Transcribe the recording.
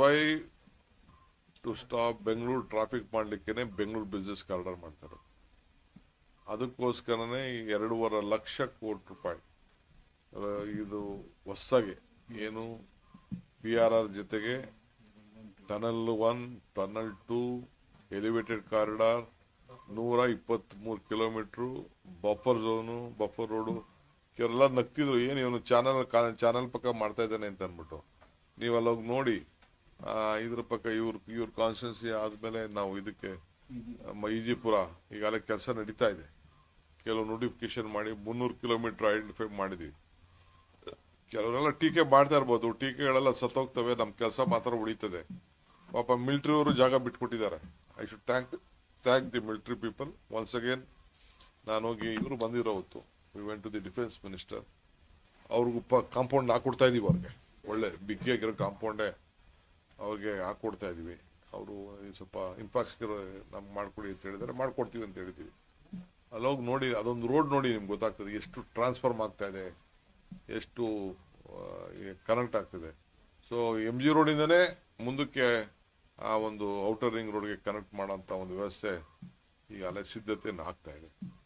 Y to stop Bengaluru traffic ಮಾಡ್ಲಿಕ್ಕೆ Bengaluru business corridor ಮಾಡ್ತಾರೆ. ಅದಕ್ಕೋಸ್ಕರನೇ 2.5 ಲಕ್ಷ ಕೋಟಿ ರೂಪಾಯಿ ಇದು ಹೊಸದಾಗಿ ಏನು PRR ಜೊತೆಗೆ tunnel 1, tunnel 2, elevated corridor, 123 kilometre buffer zone, buffer road. ಇವರೆಲ್ಲ ನಗ್ತಿದ್ರು, ಏನು ಇವನು ಚಾನಲ್ ಪಕ್ಕ ಮಾಡ್ತಾ ಇದ್ದಾನೆ ಅಂತ ಅಂದ್ಬಿಟ್ಟು. ನೀವು ಅಲ್ಲೋಗಿ ನೋಡಿ. ಇದ್ರ ಪಕ್ಕ ಇವ್ರ ಕಾನ್ಸ್ಟಿಟ್ಯೂನ್ಸಿ ಆದ್ಮೇಲೆ ನಾವು ಇದಕ್ಕೆ ಈಜಿಪುರ ಈಗಾಗಲೇ ಕೆಲಸ ನಡೀತಾ ಇದೆ. ಕೆಲವು ನೋಟಿಫಿಕೇಶನ್ ಮಾಡಿ 300 ಕಿಲೋಮೀಟರ್ ಐಡೆಂಟಿಫೈ ಮಾಡಿದ್ವಿ. ಕೆಲವರೆಲ್ಲ ಟೀಕೆ ಮಾಡ್ತಾ ಇರ್ಬೋದು, ಟೀಕೆಗಳೆಲ್ಲ ಸತ್ತೋಗ್ತವೆ, ನಮ್ ಕೆಲಸ ಮಾತ್ರ ಉಳಿತದೆ. ಪಾಪ ಮಿಲಿಟರಿ ಅವರು ಜಾಗ ಬಿಟ್ಕೊಟ್ಟಿದ್ದಾರೆ. I should thank the military people once again. ನಾನು ಹೋಗಿ ಇವರು ಬಂದಿರೋ ಹೊತ್ತು we went to the defence minister. ಅವ್ರಿಗೂ ಕಾಂಪೌಂಡ್ ಹಾಕೊಡ್ತಾ ಇದೀವಿ. ಅವ್ರಿಗೆ ಒಳ್ಳೆ ಬಿಗ್ಗಿಯಾಗಿರೋ ಕಾಂಪೌಂಡೇ ಅವ್ರಿಗೆ ಹಾಕೊಡ್ತಾ ಇದೀವಿ. ಅವರು ಸ್ವಲ್ಪ ಇನ್ಫ್ರಾಸ್ಟ್ರಕ್ಚರ್ ನಮ್ಗೆ ಮಾಡ್ಕೊಡಿ ಅಂತ ಹೇಳಿದ್ರೆ ಮಾಡ್ಕೊಡ್ತೀವಿ ಅಂತ ಹೇಳಿದೀವಿ. ಅಲ್ಲೋಗಿ ನೋಡಿ, ಅದೊಂದು ರೋಡ್ ನೋಡಿ ನಿಮ್ಗೆ ಗೊತ್ತಾಗ್ತದೆ ಎಷ್ಟು ಟ್ರಾನ್ಸ್ಫಾರ್ಮ್ ಆಗ್ತಾ ಇದೆ, ಎಷ್ಟು ಕನೆಕ್ಟ್ ಆಗ್ತದೆ. ಸೊ MG ರೋಡಿಂದನೇ ಮುಂದಕ್ಕೆ ಆ ಒಂದು ಔಟರ್ ರಿಂಗ್ ರೋಡ್ಗೆ ಕನೆಕ್ಟ್ ಮಾಡೋಂಥ ಒಂದು ವ್ಯವಸ್ಥೆ ಈಗಾಗಲೇ ಸಿದ್ಧತೆಯನ್ನು ಆಗ್ತಾ ಇದೆ.